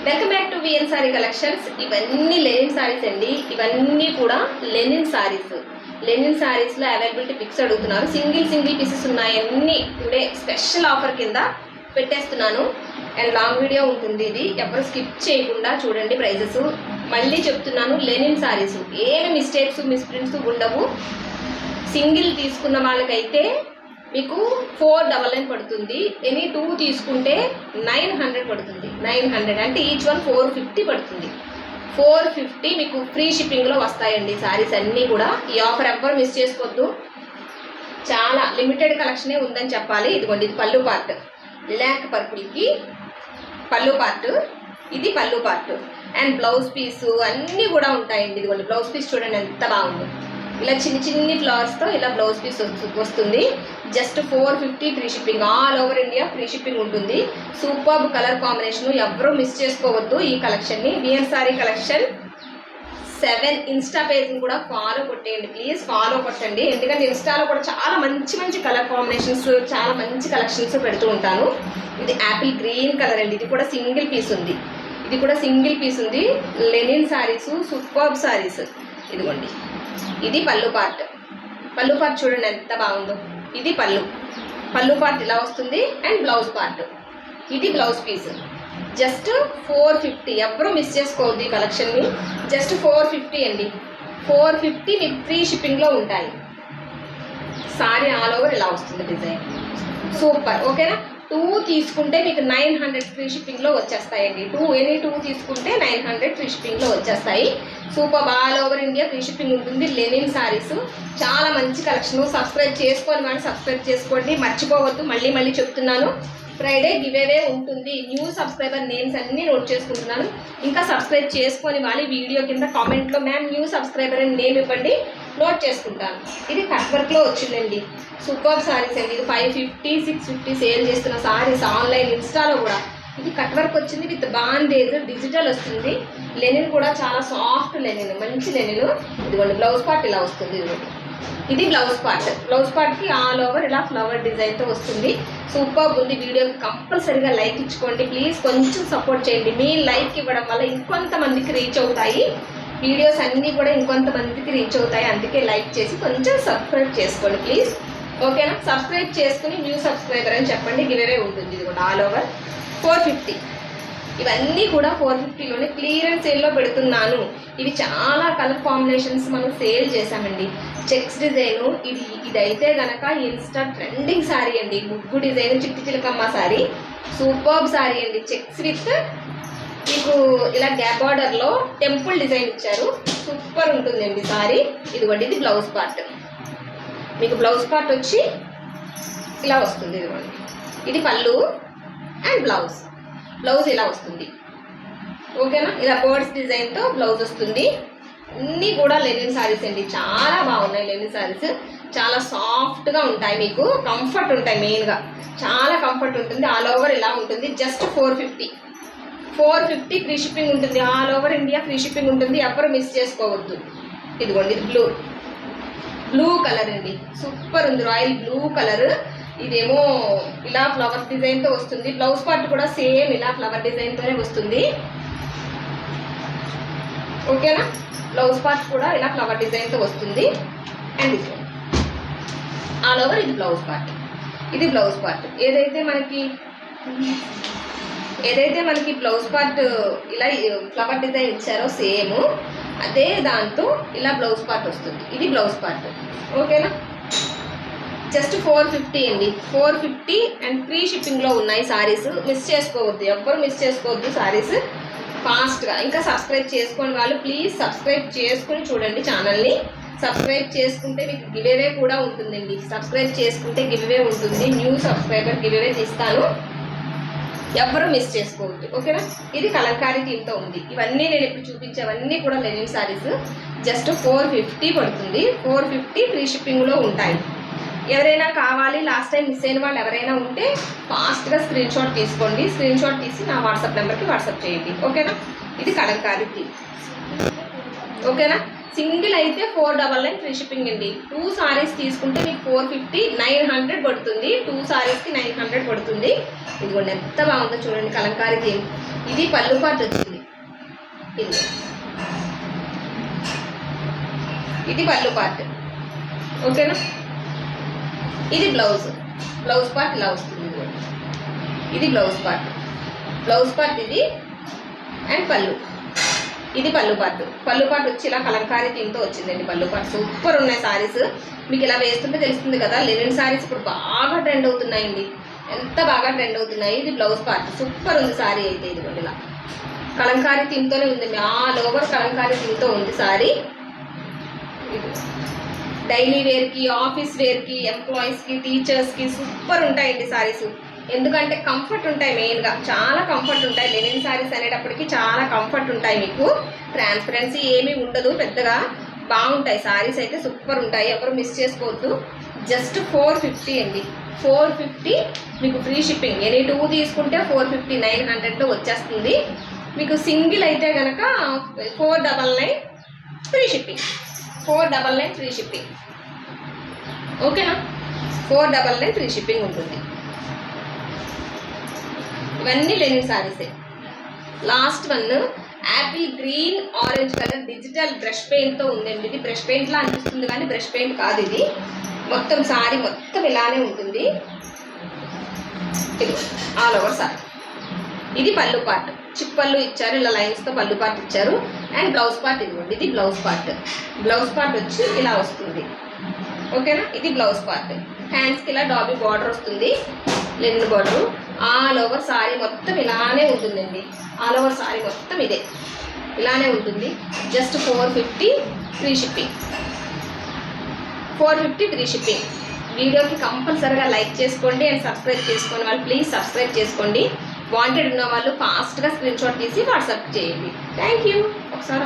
Welcome back to VN sari collections. ఇవన్నీ linen saris అండి. ఇవన్నీ కూడా లెనిన్ సారీస్. లెనిన్ సారీస్లో అవైలబిలిటీ పిక్స్ అడుగుతున్నారు. సింగిల్ పీసెస్ ఉన్నాయి. అన్నీ టుడే స్పెషల్ ఆఫర్ కింద పెట్టేస్తున్నాను. అండ్ లాంగ్ వీడియో ఉంటుంది. ఇది ఎవరు స్కిప్ చేయకుండా చూడండి. ప్రైజెస్ మళ్ళీ చెప్తున్నాను, లెనిన్ సారీస్ ఏమి మిస్టేక్స్ మిస్ప్రింట్స్ ఉండవు. సింగిల్ తీసుకున్న వాళ్ళకైతే మీకు 499 పడుతుంది. ఎనీ 2 తీసుకుంటే 900 పడుతుంది. 900 అంటే ఈచ్ వన్ 450 పడుతుంది. 450 మీకు ఫ్రీ షిప్పింగ్లో వస్తాయండి సారీస్ అన్నీ కూడా. ఈ ఆఫర్ ఎవ్వరు మిస్ చేసుకోవద్దు. చాలా లిమిటెడ్ కలెక్షనే ఉందని చెప్పాలి. ఇదిగోండి, ఇది పళ్ళు పార్ట్. బ్లాక్ పర్పుల్కి పళ్ళు పార్ట్, ఇది పళ్ళు పార్ట్. అండ్ బ్లౌజ్ పీసు అన్నీ కూడా ఉంటాయండి. ఇదిగోండి బ్లౌజ్ పీస్ చూడండి ఎంత బాగుందో. ఇలా చిన్ని ఫ్లవర్స్తో ఇలా బ్లౌజ్ పీస్ వస్తుంది. Just 450 free shipping. All over India free shipping ఉంటుంది. సూపర్బ్ కలర్ కాంబినేషన్, ఎవరూ మిస్ చేసుకోవద్దు ఈ కలెక్షన్ని. విఎన్ సారీ కలెక్షన్ 7 ఇన్స్టా పేజ్ని కూడా ఫాలో కొట్టేయండి ప్లీజ్. ఫాలో కొట్టండి, ఎందుకంటే ఇన్స్టాలో కూడా చాలా మంచి కలర్ కాంబినేషన్స్, చాలా మంచి కలెక్షన్స్ పెడుతూ ఉంటాను. ఇది యాపిల్ గ్రీన్ కలర్ అండి. ఇది కూడా సింగిల్ పీస్ ఉంది. Linen saris, superb saris. ఇదిగోండి, ఇది పళ్ళు పార్ట్. పళ్ళు పార్ట్ చూడండి ఎంత బాగుందో. ఇది పళ్ళు పార్ట్ ఇలా వస్తుంది. అండ్ బ్లౌజ్ పార్ట్, ఇది బ్లౌజ్ పీస్. జస్ట్ 450. ఎవరూ మిస్ చేసుకోవద్దు ఈ కలెక్షన్ని. జస్ట్ 450 అండి. 450 మీకు ఫ్రీ షిప్పింగ్లో ఉంటాయి. సారీ ఆల్ ఓవర్ ఇలా వస్తుంది డిజైన్. సూపర్. ఓకేనా? 2 తీసుకుంటే మీకు 900 ఫ్రీ షిప్పింగ్లో వచ్చేస్తాయండి. ఎనీ 2 తీసుకుంటే 900 ఫ్రీ షిప్పింగ్లో వచ్చేస్తాయి. Super. All over India free shipping ఉంటుంది. లెనిన్ సారీస్ చాలా మంచి కలెక్షన్. సబ్స్క్రైబ్ చేసుకోండి, వాళ్ళు సబ్స్క్రైబ్ చేసుకోండి, మర్చిపోవద్దు. మళ్ళీ చెప్తున్నాను, ఫ్రైడే గివేవే ఉంటుంది. న్యూ సబ్స్క్రైబర్ నేమ్స్ అన్నీ నోట్ చేసుకుంటున్నాను. ఇంకా సబ్స్క్రైబ్ చేసుకొని వాళ్ళు వీడియో కింద కామెంట్లో మ్యామ్ న్యూ సబ్స్క్రైబర్ అని నేమ్ ఇవ్వండి, నోట్ చేసుకుంటాను. ఇది కట్ వర్క్లో వచ్చిందండి. సూపర్ సారీస్ అండి. ఇది 550, 650 సేల్ చేస్తున్న సారీస్ ఆన్లైన్ ఇన్స్టాలో కూడా. ఇది కట్ వర్క్ వచ్చింది విత్ బాండేజ్, డిజిటల్ వస్తుంది. లెనిన్ కూడా చాలా సాఫ్ట్ లెనిన్, మంచి లెనిన్. ఇదిగోండి బ్లౌజ్ పార్ట్ ఇలా వస్తుంది. ఇది బ్లౌజ్ పార్ట్కి ఆల్ ఓవర్ ఇలా ఫ్లవర్ డిజైన్తో వస్తుంది. సూపర్ ఉంది. వీడియోకి కంపల్సరీగా లైక్ ఇచ్చుకోండి ప్లీజ్. కొంచెం సపోర్ట్ చేయండి. మీ లైక్ ఇవ్వడం వల్ల ఇంకొంతమందికి రీచ్ అవుతాయి వీడియోస్ అన్నీ కూడా, ఇంకొంతమందికి రీచ్ అవుతాయి. అందుకే లైక్ చేసి కొంచెం సబ్స్క్రైబ్ చేసుకోండి ప్లీజ్. ఓకేనా? సబ్స్క్రైబ్ చేసుకుని న్యూ సబ్స్క్రైబర్ అని చెప్పండి. గివేవే ఉంటుంది. ఇది కూడా ఆల్ ఓవర్ 450. ఇవన్నీ కూడా 450లోనే క్లియరెన్స్ సేల్లో పెడుతున్నాను. ఇవి చాలా కలర్ కాంబినేషన్స్ మనం సేల్ చేసామండి. చెక్స్ డిజైను, ఇదైతే గనక ఇన్స్టా ట్రెండింగ్ శారీ అండి. ముగ్గు డిజైన్, చిట్టి చిలకమ్మ శారీ, సూపర్బ్ శారీ అండి. చెక్స్ విత్ మీకు ఇలా గ్యాప్ బార్డర్లో టెంపుల్ డిజైన్ ఇచ్చారు. సూపర్ ఉంటుందండి శారీ. ఇదిగోండి, ఇది బ్లౌజ్ పార్ట్. మీకు బ్లౌజ్ పార్ట్ వచ్చి ఇలా వస్తుంది. ఇదిగోండి, ఇది పళ్ళు అండ్ బ్లౌజ్ ఇలా వస్తుంది. ఓకేనా? ఇలా బర్డ్స్ డిజైన్తో బ్లౌజ్ వస్తుంది. అన్నీ కూడా లెనిన్ సారీస్ అండి. చాలా బాగున్నాయి లెనిన్ సారీస్. చాలా సాఫ్ట్గా ఉంటాయి, మీకు కంఫర్ట్ ఉంటాయి. మెయిన్గా చాలా కంఫర్ట్ ఉంటుంది. ఆల్ ఓవర్ ఇలా ఉంటుంది. జస్ట్ 450 ఫ్రీ షిప్పింగ్ ఉంటుంది. All over India free shipping ఉంటుంది. ఎవరు మిస్ చేసుకోవద్దు. ఇదిగోండి, ఇది బ్లూ కలర్ అండి. సూపర్ ఉంది, రాయల్ బ్లూ కలర్. ఇదేమో ఇలా ఫ్లవర్ డిజైన్తో వస్తుంది. బ్లౌజ్ పార్ట్ కూడా సేమ్ ఇలా ఫ్లవర్ డిజైన్తోనే వస్తుంది. ఓకేనా? బ్లౌజ్ పార్ట్ కూడా ఇలా ఫ్లవర్ డిజైన్తో వస్తుంది. అండ్ ఇది ఆల్ ఓవర్ ఇది బ్లౌజ్ పార్ట్. ఏదైతే మనకి బ్లౌజ్ పార్ట్ ఇలా ఫ్లవర్ డిజైన్ ఇచ్చారో సేమ్ అదే దాంతో ఇలా బ్లౌజ్ పార్ట్ వస్తుంది. ఇది బ్లౌజ్ పార్ట్. ఓకేనా? జస్ట్ 450 అండి. 450 అండ్ ఫ్రీ షిప్పింగ్లో ఉన్నాయి సారీస్. మిస్ చేసుకోవద్దు, ఎవ్వరు మిస్ చేసుకోవద్దు సారీస్. ఫాస్ట్గా ఇంకా సబ్స్క్రైబ్ చేసుకోండి వాళ్ళు ప్లీజ్. సబ్స్క్రైబ్ చేసుకుని చూడండి ఛానల్ని. సబ్స్క్రైబ్ చేసుకుంటే మీకు గివేవే కూడా ఉంటుందండి. సబ్స్క్రైబ్ చేసుకుంటే గివేవే ఉంటుంది. న్యూ సబ్స్క్రైబర్ గివేవే తీస్తాను, ఎవ్వరూ మిస్ చేసుకోవద్దు. ఓకేనా? ఇది కలంకారీ థీమ్తో ఉంది. ఇవన్నీ నేను ఇప్పుడు చూపించేవన్నీ కూడా లెనిన్ సారీస్. జస్ట్ 450 పడుతుంది. 450 ఫ్రీ షిప్పింగ్లో ఉంటాయి. ఎవరైనా కావాలి, లాస్ట్ టైం మిస్ అయిన వాళ్ళు ఎవరైనా ఉంటే ఫాస్ట్గా స్క్రీన్ షాట్ తీసుకోండి. స్క్రీన్ షాట్ తీసి నా వాట్సాప్ నెంబర్కి వాట్సాప్ చేయండి. ఓకేనా? ఇది కలంకారీ థీమ్. ఓకేనా. సింగిల్ అయితే 499 ఫ్రీ షిప్పింగ్ అండి. 2 సారీస్ తీసుకుంటే మీకు 450 900 పడుతుంది. 2 సారీస్కి 900 పడుతుంది. ఇదిగోండి ఎంత బాగుందో చూడండి కలంకారీ థీమ్. ఇది పళ్ళు పార్ట్ వచ్చింది. ఇది పళ్ళు పార్ట్, ఓకేనా. ఇది బ్లౌజ్ పార్ట్ ఇలా వస్తుంది. ఇది బ్లౌజ్ పార్ట్ ఇది అండ్ పళ్ళు. ఇది పళ్ళు పార్ట్ వచ్చి ఇలా కలంకారీ థీమ్తో వచ్చిందండి. పళ్ళు పార్ట్ సూపర్ ఉన్నాయి సారీస్. మీకు ఇలా వేస్తుంటే తెలుస్తుంది కదా, లెనిన్ సారీస్ ఇప్పుడు బాగా ట్రెండ్ అవుతున్నాయండి. ఎంత బాగా ట్రెండ్ అవుతున్నాయి. ఇది బ్లౌజ్ పార్ట్ సూపర్ ఉంది సారీ అయితే. ఇదిగోండి ఇలా కలంకారీ థీమ్తోనే ఉంది. ఆల్ ఓవర్ కలంకారీ థీమ్తో ఉంది సారీ. డైలీ వేర్కి, ఆఫీస్ వేర్కి, ఎంప్లాయీస్కి, టీచర్స్కి సూపర్ ఉంటాయండి సారీస్. ఎందుకంటే కంఫర్ట్ ఉంటాయి, మెయిన్గా చాలా కంఫర్ట్ ఉంటాయి. లెనిన్ సారీస్ అనేటప్పటికి చాలా కంఫర్ట్ ఉంటాయి. మీకు ట్రాన్స్పరెన్సీ ఏమీ ఉండదు, పెద్దగా బాగుంటాయి సారీస్ అయితే సూపర్ ఉంటాయి. ఎవరు మిస్ చేసుకోవద్దు. జస్ట్ 450 అండి. 450 మీకు ఫ్రీ షిప్పింగ్. ఎనీ 2 తీసుకుంటే 450 900లో వచ్చేస్తుంది. మీకు సింగిల్ అయితే కనుక 499 ఫ్రీ షిప్పింగ్. 499 ఫ్రీ షిప్పింగ్, ఓకేనా. 499 ఫ్రీ షిప్పింగ్ ఉంటుంది. ఇవన్నీ లెనిన్ సారీసే. Last one apple green orange colour digital brush పెయింట్తో ఉందండి. ఇది బ్రష్ పెయింట్లా అనిపిస్తుంది కానీ బ్రష్ పెయింట్ కాదు. ఇది మొత్తం సారీ మొత్తం ఇలానే ఉంటుంది. ఇది ఆల్ ఓవర్ సారీ. ఇది పళ్ళు పార్ట్, చిప్పళ్ళు ఇచ్చారు, ఇలా లైన్స్తో పళ్ళు పార్ట్ ఇచ్చారు. అండ్ బ్లౌజ్ పార్ట్ ఇదిగోండి. ఇది బ్లౌజ్ పార్ట్ వచ్చి ఇలా వస్తుంది, ఓకేనా. ఇది బ్లౌజ్ పార్ట్. హ్యాండ్స్కి ఇలా డాబీ బార్డర్ వస్తుంది, linen border. All over sari మొత్తం ఇలానే ఉంటుందండి. ఆల్ ఓవర్ సారీ మొత్తం ఇదే ఇలానే ఉంటుంది. Just 450 free shipping. 450 free shipping. వీడియోకి కంపల్సరీగా లైక్ చేసుకోండి అండ్ సబ్స్క్రైబ్ చేసుకోండి. వాళ్ళు ప్లీజ్ సబ్స్క్రైబ్ చేసుకోండి. వాంటెడ్ ఉన్న వాళ్ళు ఫాస్ట్గా స్క్రీన్ షాట్ తీసి వాట్సాప్ చేయండి. Thank you. ఒకసారి